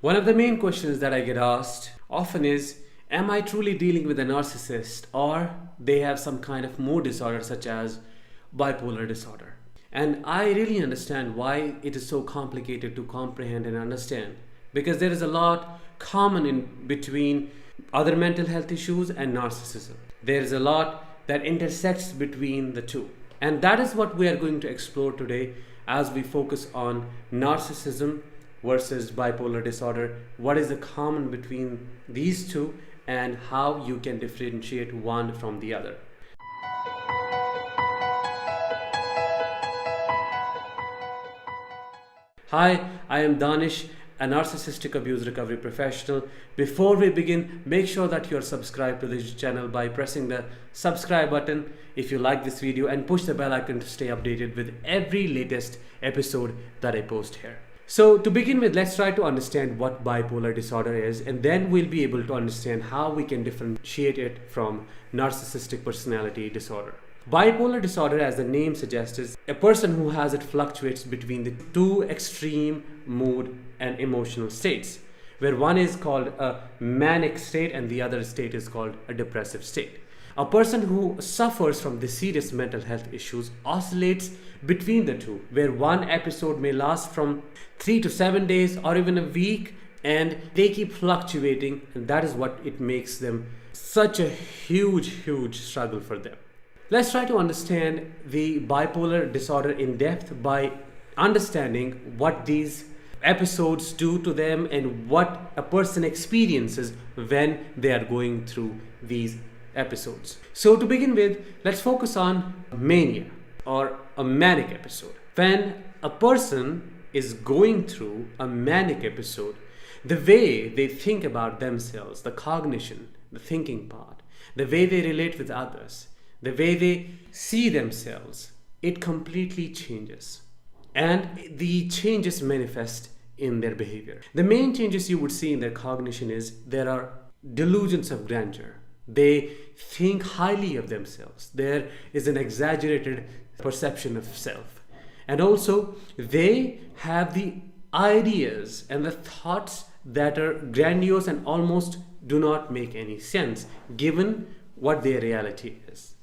One of the main questions that I get asked often is, am I truly dealing with a narcissist, or they have some kind of mood disorder such as bipolar disorder? And I really understand why it is so complicated to comprehend and understand, because there is a lot common in between other mental health issues and narcissism. There is a lot that intersects between the two. And that is what we are going to explore today as we focus on narcissism versus bipolar disorder. What is the common between these two and how you can differentiate one from the other. Hi, I am Danish, a narcissistic abuse recovery professional. Before we begin, make sure that you are subscribed to this channel by pressing the subscribe button if you like this video, and push the bell icon to stay updated with every latest episode that I post here. So to begin with, let's try to understand what bipolar disorder is, and then we'll be able to understand how we can differentiate it from narcissistic personality disorder. Bipolar disorder, as the name suggests, is a person who has it fluctuates between the two extreme mood and emotional states, where one is called a manic state and the other state is called a depressive state. A person who suffers from the serious mental health issues oscillates between the two, where one episode may last from 3 to 7 days or even a week, and they keep fluctuating, and that is what it makes them such a huge struggle for them. Let's try to understand the bipolar disorder in depth by understanding what these episodes do to them and what a person experiences when they are going through these episodes. So to begin with, let's focus on mania or a manic episode. When a person is going through a manic episode, the way they think about themselves, the cognition, the thinking part, the way they relate with others, the way they see themselves, it completely changes. And the changes manifest in their behavior. The main changes you would see in their cognition is there are delusions of grandeur. They think highly of themselves. There is an exaggerated perception of self. And also, they have the ideas and the thoughts that are grandiose and almost do not make any sense given what their reality is.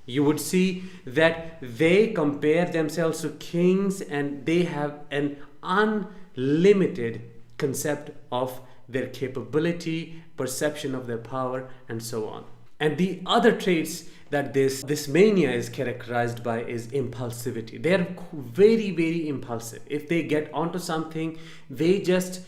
You would see that they compare themselves to kings, and they have an unlimited concept of their capability, perception of their power, and so on. And the other traits that this mania is characterized by is impulsivity. They are very impulsive. If they get onto something, they just,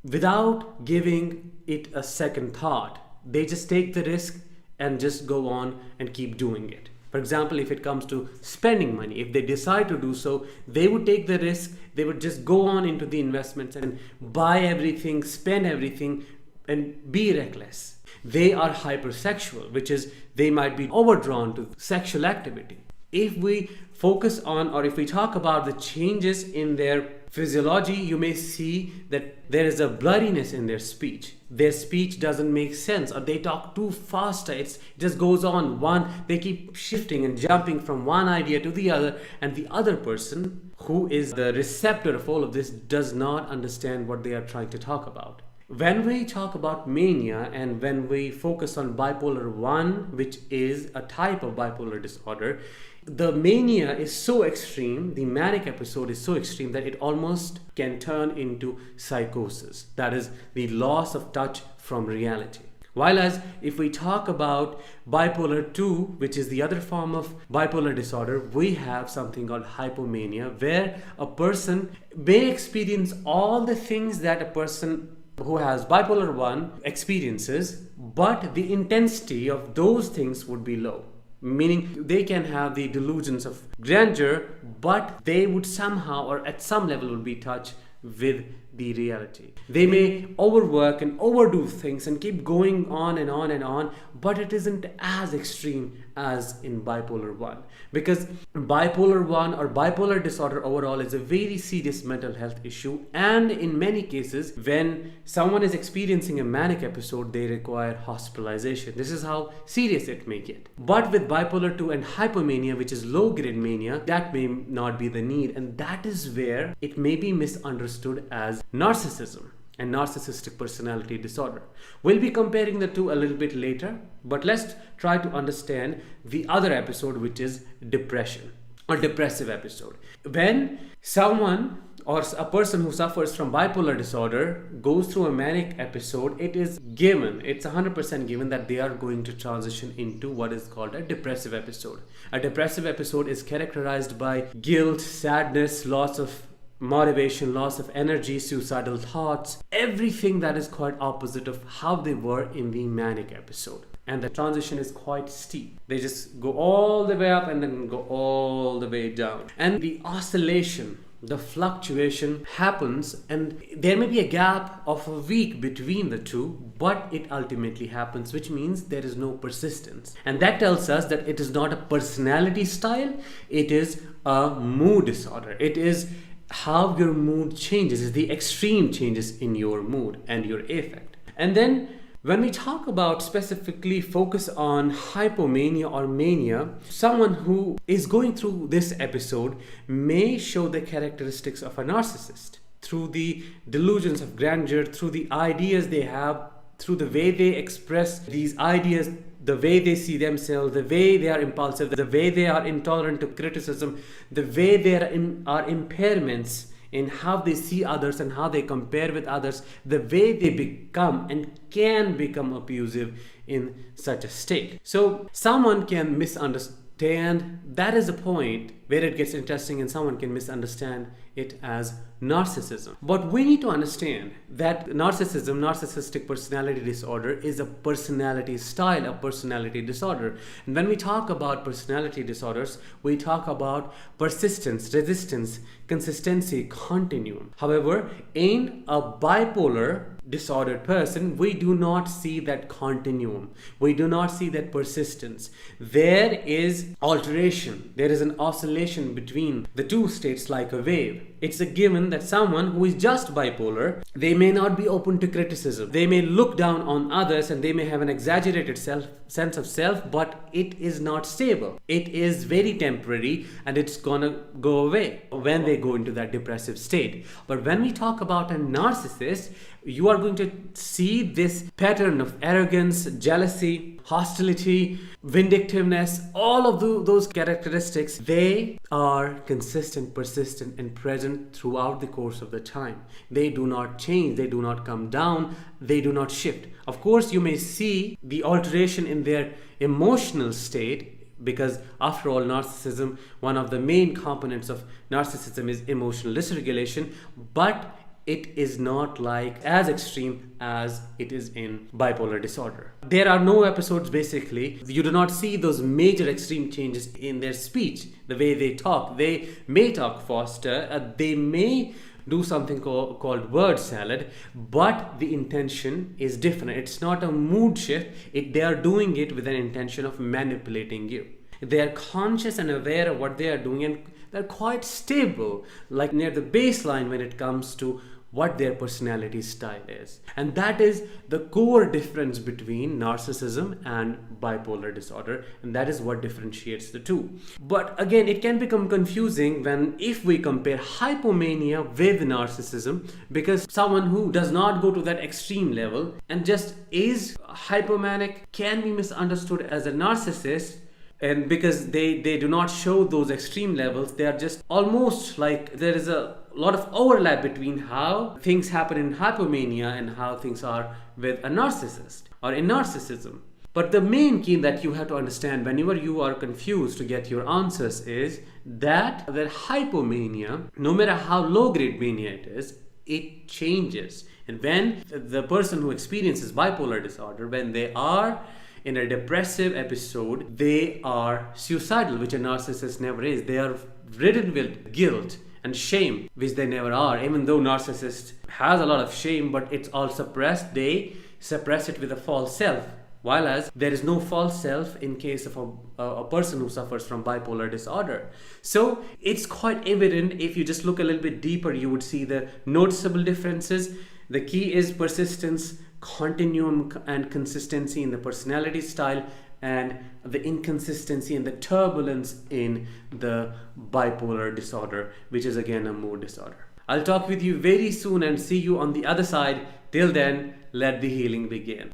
without giving it a second thought, they just take the risk and just go on and keep doing it. For example, if it comes to spending money, if they decide to do so, they would take the risk. They would just go on into the investments and buy everything, spend everything, and be reckless. They are hypersexual, which is they might be overdrawn to sexual activity. If we focus on, or if we talk about the changes in their physiology, you may see that there is a blurriness in their speech. Their speech doesn't make sense, or they talk too fast. It just goes on. They keep shifting and jumping from one idea to the other, and the other person, who is the receptor of all of this, does not understand what they are trying to talk about. When we talk about mania and when we focus on bipolar 1, which is a type of bipolar disorder, the mania is so extreme, the manic episode is so extreme that it almost can turn into psychosis. That is the loss of touch from reality. While as if we talk about bipolar 2, which is the other form of bipolar disorder, we have something called hypomania, where a person may experience all the things that a person who has bipolar 1 experiences, but the intensity of those things would be low. Meaning they can have the delusions of grandeur, but they would somehow or at some level would be touched with the reality. They may overwork and overdo things and keep going on and on and on, but it isn't as extreme as in bipolar 1. Because bipolar 1 or bipolar disorder overall is a very serious mental health issue, and in many cases, when someone is experiencing a manic episode, they require hospitalization. This is how serious it may get. But with bipolar 2 and hypomania, which is low-grade mania, that may not be the need, and that is where it may be misunderstood as narcissism. and narcissistic personality disorder. We'll be comparing the two a little bit later, but let's try to understand the other episode, which is depression or depressive episode. When someone or a person who suffers from bipolar disorder goes through a manic episode, it is given, it's 100% given that they are going to transition into what is called a depressive episode. A depressive episode is characterized by guilt, sadness, loss of motivation, loss of energy, suicidal thoughts, everything that is quite opposite of how they were in the manic episode. And the transition is quite steep. They just go all the way up and then go all the way down. And the oscillation, the fluctuation happens, and there may be a gap of a week between the two, but it ultimately happens, which means there is no persistence. And that tells us that it is not a personality style, it is a mood disorder. It is how your mood changes, is the extreme changes in your mood and your affect. And then when we talk about specifically focus on hypomania or mania, someone who is going through this episode may show the characteristics of a narcissist through the delusions of grandeur, through the ideas they have, through the way they express these ideas, the way they see themselves, the way they are impulsive, the way they are intolerant to criticism, the way there are impairments in how they see others and how they compare with others, the way they become and can become abusive in such a state. So someone can misunderstand, that is a point where it gets interesting, and someone can misunderstand it as narcissism. But we need to understand that narcissism, narcissistic personality disorder, is a personality style, a personality disorder. And when we talk about personality disorders, we talk about persistence, resistance, consistency, continuum. However, in a bipolar disordered person, we do not see that continuum. We do not see that persistence. There is alteration. There is an oscillation between the two states like a wave. It's a given that someone who is just bipolar, they may not be open to criticism. They may look down on others and they may have an exaggerated sense of self, but it is not stable. It is very temporary and it's gonna go away when they go into that depressive state. But when we talk about a narcissist, you are going to see this pattern of arrogance, jealousy, hostility, vindictiveness, all of those characteristics. They are consistent, persistent, and present throughout the course of the time. They do not change, they do not come down, they do not shift. Of course, you may see the alteration in their emotional state, because after all, narcissism, one of the main components of narcissism is emotional dysregulation, but it is not like as extreme as it is in bipolar disorder. There are no episodes, basically. You do not see those major extreme changes in their speech, the way they talk. They may talk faster, they may do something called word salad, but the intention is different. It's not a mood shift. They are doing it with an intention of manipulating you. They are conscious and aware of what they are doing, and they're quite stable, like near the baseline when it comes to what their personality style is. And that is the core difference between narcissism and bipolar disorder, and that is what differentiates the two. But again, it can become confusing if we compare hypomania with narcissism, because someone who does not go to that extreme level and just is hypomanic can be misunderstood as a narcissist. And because they do not show those extreme levels, they are just almost like there is a lot of overlap between how things happen in hypomania and how things are with a narcissist or in narcissism. But the main key that you have to understand whenever you are confused to get your answers is that hypomania, no matter how low grade mania it is, it changes. And when the person who experiences bipolar disorder, when they are in a depressive episode, they are suicidal, which a narcissist never is. They are ridden with guilt and shame, which they never are. Even though narcissist has a lot of shame, but it's all suppressed, they suppress it with a false self. While as there is no false self in case of a person who suffers from bipolar disorder. So it's quite evident. If you just look a little bit deeper, you would see the noticeable differences. The key is persistence, continuum, and consistency in the personality style, and the inconsistency and the turbulence in the bipolar disorder, which is again a mood disorder. I'll talk with you very soon and see you on the other side. Till then, let the healing begin.